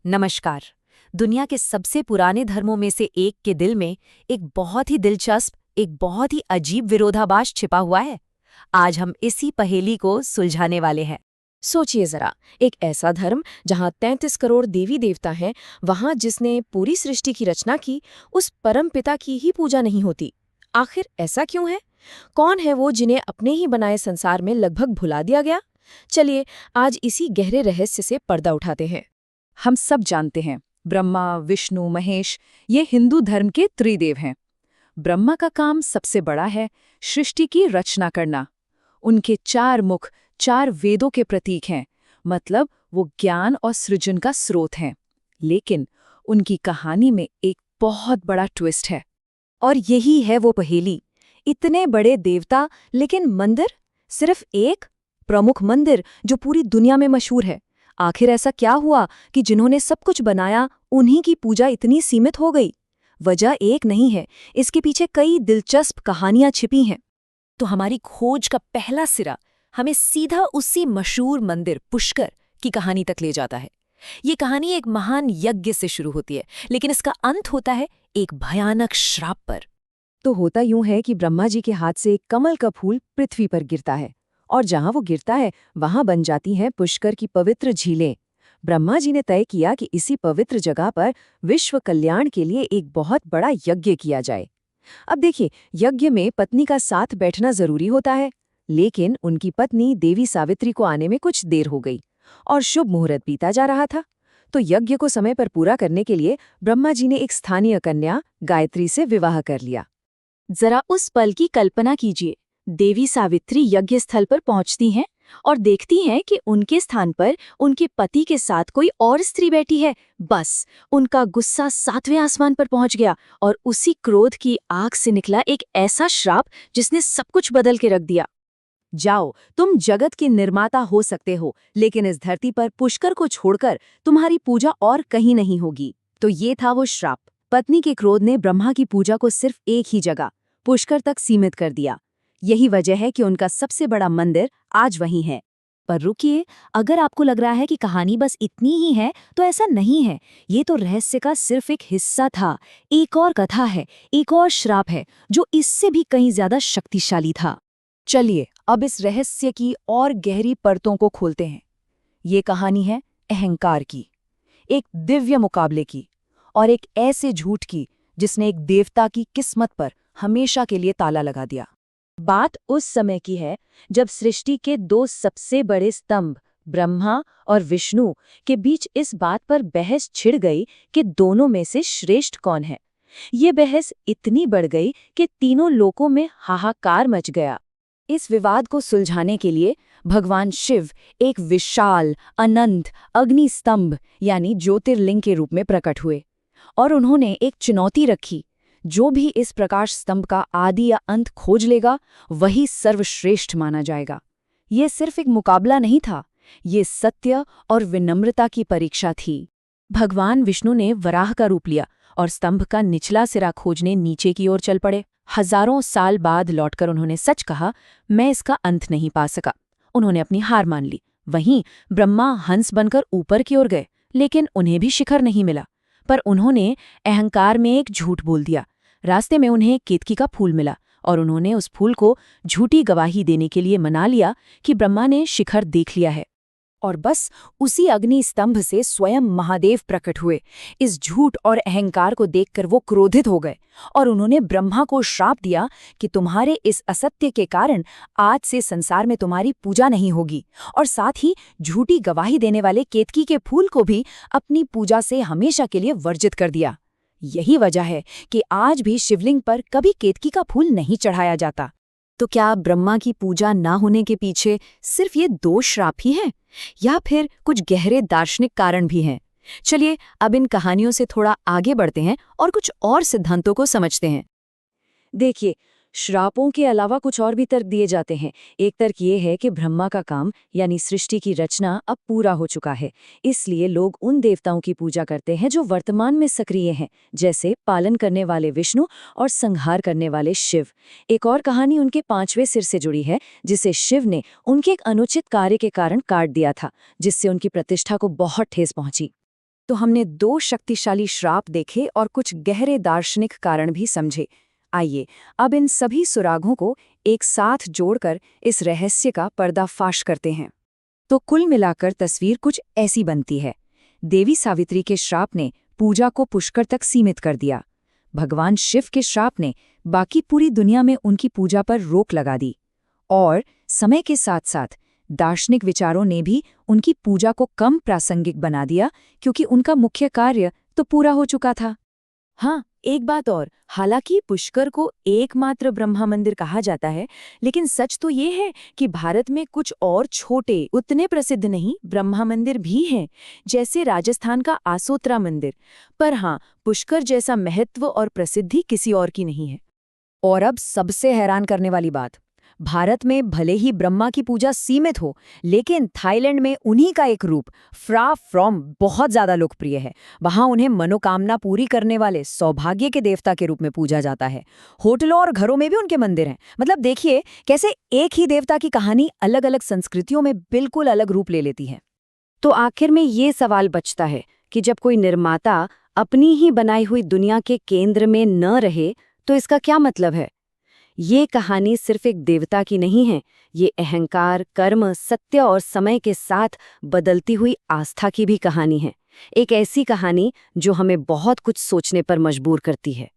नमस्कार। दुनिया के सबसे पुराने धर्मों में से एक के दिल में एक बहुत ही दिलचस्प, एक बहुत ही अजीब विरोधाभास छिपा हुआ है। आज हम इसी पहेली को सुलझाने वाले हैं। सोचिए जरा, एक ऐसा धर्म जहां 33 करोड़ देवी देवता हैं, वहां जिसने पूरी सृष्टि की रचना की, उस परम पिता की ही पूजा नहीं होती। आखिर ऐसा क्यों है? कौन है वो जिन्हें अपने ही बनाए संसार में लगभग भुला दिया गया? चलिए आज इसी गहरे रहस्य से पर्दा उठाते हैं। हम सब जानते हैं, ब्रह्मा, विष्णु, महेश ये हिंदू धर्म के त्रिदेव हैं। ब्रह्मा का काम सबसे बड़ा है, सृष्टि की रचना करना। उनके 4 मुख 4 वेदों के प्रतीक हैं, मतलब वो ज्ञान और सृजन का स्रोत हैं। लेकिन उनकी कहानी में एक बहुत बड़ा ट्विस्ट है। और यही है वो पहेली। इतने बड़े देवता, लेकिन मंदिर सिर्फ एक प्रमुख मंदिर जो पूरी दुनिया में मशहूर है। आखिर ऐसा क्या हुआ कि जिन्होंने सब कुछ बनाया, उन्हीं की पूजा इतनी सीमित हो गई? वजह एक नहीं है, इसके पीछे कई दिलचस्प कहानियां छिपी हैं। तो हमारी खोज का पहला सिरा हमें सीधा उसी मशहूर मंदिर पुष्कर की कहानी तक ले जाता है। ये कहानी एक महान यज्ञ से शुरू होती है, लेकिन इसका अंत होता है एक भयानक श्राप पर। तो होता यूं है कि ब्रह्मा जी के हाथ से एक कमल का फूल पृथ्वी पर गिरता है, और जहां वो गिरता है वहां बन जाती हैं पुष्कर की पवित्र झीलें। ब्रह्मा जी ने तय किया कि इसी पवित्र जगह पर विश्व कल्याण के लिए एक बहुत बड़ा यज्ञ किया जाए। अब देखिए, यज्ञ में पत्नी का साथ बैठना जरूरी होता है, लेकिन उनकी पत्नी देवी सावित्री को आने में कुछ देर हो गई और शुभ मुहूर्त बीता जा रहा था। तो यज्ञ को समय पर पूरा करने के लिए ब्रह्मा जी ने एक स्थानीय कन्या गायत्री से विवाह कर लिया। जरा उस पल की कल्पना कीजिए। देवी सावित्री यज्ञ स्थल पर पहुंचती हैं और देखती हैं कि उनके स्थान पर उनके पति के साथ कोई और स्त्री बैठी है। बस उनका गुस्सा 7वें आसमान पर पहुंच गया और उसी क्रोध की आग से निकला एक ऐसा श्राप जिसने सब कुछ बदल के रख दिया। जाओ, तुम जगत के निर्माता हो सकते हो, लेकिन इस धरती पर पुष्कर को छोड़कर तुम्हारी पूजा और कहीं नहीं होगी। तो ये था वो श्राप। पत्नी के क्रोध ने ब्रह्मा की पूजा को सिर्फ एक ही जगह, पुष्कर तक सीमित कर दिया। यही वजह है कि उनका सबसे बड़ा मंदिर आज वहीं है। पर रुकिए, अगर आपको लग रहा है कि कहानी बस इतनी ही है, तो ऐसा नहीं है। ये तो रहस्य का सिर्फ एक हिस्सा था। एक और कथा है, एक और श्राप है जो इससे भी कहीं ज्यादा शक्तिशाली था। चलिए अब इस रहस्य की और गहरी परतों को खोलते हैं। ये कहानी है अहंकार की, एक दिव्य मुकाबले की, और एक ऐसे झूठ की जिसने एक देवता की किस्मत पर हमेशा के लिए ताला लगा दिया। बात उस समय की है जब सृष्टि के 2 सबसे बड़े स्तंभ ब्रह्मा और विष्णु के बीच इस बात पर बहस छिड़ गई कि दोनों में से श्रेष्ठ कौन है। ये बहस इतनी बढ़ गई कि तीनों लोकों में हाहाकार मच गया। इस विवाद को सुलझाने के लिए भगवान शिव एक विशाल अनंत अग्नि स्तंभ यानी ज्योतिर्लिंग के रूप में प्रकट हुए, और उन्होंने एक चुनौती रखी। जो भी इस प्रकाश स्तंभ का आदि या अंत खोज लेगा, वही सर्वश्रेष्ठ माना जाएगा। ये सिर्फ एक मुकाबला नहीं था, ये सत्य और विनम्रता की परीक्षा थी। भगवान विष्णु ने वराह का रूप लिया और स्तंभ का निचला सिरा खोजने नीचे की ओर चल पड़े। हजारों साल बाद लौटकर उन्होंने सच कहा, मैं इसका अंत नहीं पा सका। उन्होंने अपनी हार मान ली। वहीं ब्रह्मा हंस बनकर ऊपर की ओर गए, लेकिन उन्हें भी शिखर नहीं मिला। पर उन्होंने अहंकार में एक झूठ बोल दिया। रास्ते में उन्हें केतकी का फूल मिला और उन्होंने उस फूल को झूठी गवाही देने के लिए मना लिया कि ब्रह्मा ने शिखर देख लिया है। और बस उसी अग्नि स्तंभ से स्वयं महादेव प्रकट हुए। इस झूठ और अहंकार को देखकर वो क्रोधित हो गए और उन्होंने ब्रह्मा को श्राप दिया कि तुम्हारे इस असत्य के कारण आज से संसार में तुम्हारी पूजा नहीं होगी, और साथ ही झूठी गवाही देने वाले केतकी के फूल को भी अपनी पूजा से हमेशा के लिए वर्जित कर दिया। यही वजह है कि आज भी शिवलिंग पर कभी केतकी का फूल नहीं चढ़ाया जाता। तो क्या ब्रह्मा की पूजा ना होने के पीछे सिर्फ ये 2 श्राप ही हैं, या फिर कुछ गहरे दार्शनिक कारण भी हैं? चलिए अब इन कहानियों से थोड़ा आगे बढ़ते हैं और कुछ और सिद्धांतों को समझते हैं। देखिए, श्रापों के अलावा कुछ और भी तर्क दिए जाते हैं। एक तर्क ये है कि ब्रह्मा का काम यानी सृष्टि की रचना अब पूरा हो चुका है, इसलिए लोग उन देवताओं की पूजा करते हैं जो वर्तमान में सक्रिय हैं, जैसे पालन करने वाले विष्णु और संहार करने वाले शिव। एक और कहानी उनके 5वें सिर से जुड़ी है, जिसे शिव ने उनके एक अनुचित कार्य के कारण काट दिया था, जिससे उनकी प्रतिष्ठा को बहुत ठेस पहुंची। तो हमने 2 शक्तिशाली श्राप देखे और कुछ गहरे दार्शनिक कारण भी समझे। आइए अब इन सभी सुरागों को एक साथ जोड़कर इस रहस्य का पर्दाफाश करते हैं। तो कुल मिलाकर तस्वीर कुछ ऐसी बनती है। देवी सावित्री के श्राप ने पूजा को पुष्कर तक सीमित कर दिया। भगवान शिव के श्राप ने बाकी पूरी दुनिया में उनकी पूजा पर रोक लगा दी। और समय के साथ साथ दार्शनिक विचारों ने भी उनकी पूजा को कम प्रासंगिक बना दिया, क्योंकि उनका मुख्य कार्य तो पूरा हो चुका था। हाँ, एक बात और, हालांकि पुष्कर को एकमात्र ब्रह्मा मंदिर कहा जाता है, लेकिन सच तो ये है कि भारत में कुछ और छोटे, उतने प्रसिद्ध नहीं ब्रह्मा मंदिर भी हैं, जैसे राजस्थान का आसोत्रा मंदिर। पर हाँ, पुष्कर जैसा महत्व और प्रसिद्धि किसी और की नहीं है। और अब सबसे हैरान करने वाली बात, भारत में भले ही ब्रह्मा की पूजा सीमित हो, लेकिन थाईलैंड में उन्हीं का एक रूप फ्रा फ्रॉम बहुत ज्यादा लोकप्रिय है। वहां उन्हें मनोकामना पूरी करने वाले सौभाग्य के देवता के रूप में पूजा जाता है। होटलों और घरों में भी उनके मंदिर हैं। मतलब देखिए कैसे एक ही देवता की कहानी अलग अलग संस्कृतियों में बिल्कुल अलग रूप ले लेती है। तो आखिर में ये सवाल बचता है कि जब कोई निर्माता अपनी ही बनाई हुई दुनिया के केंद्र में न रहे तो इसका क्या मतलब है? ये कहानी सिर्फ एक देवता की नहीं है, ये अहंकार, कर्म, सत्य और समय के साथ बदलती हुई आस्था की भी कहानी है। एक ऐसी कहानी जो हमें बहुत कुछ सोचने पर मजबूर करती है।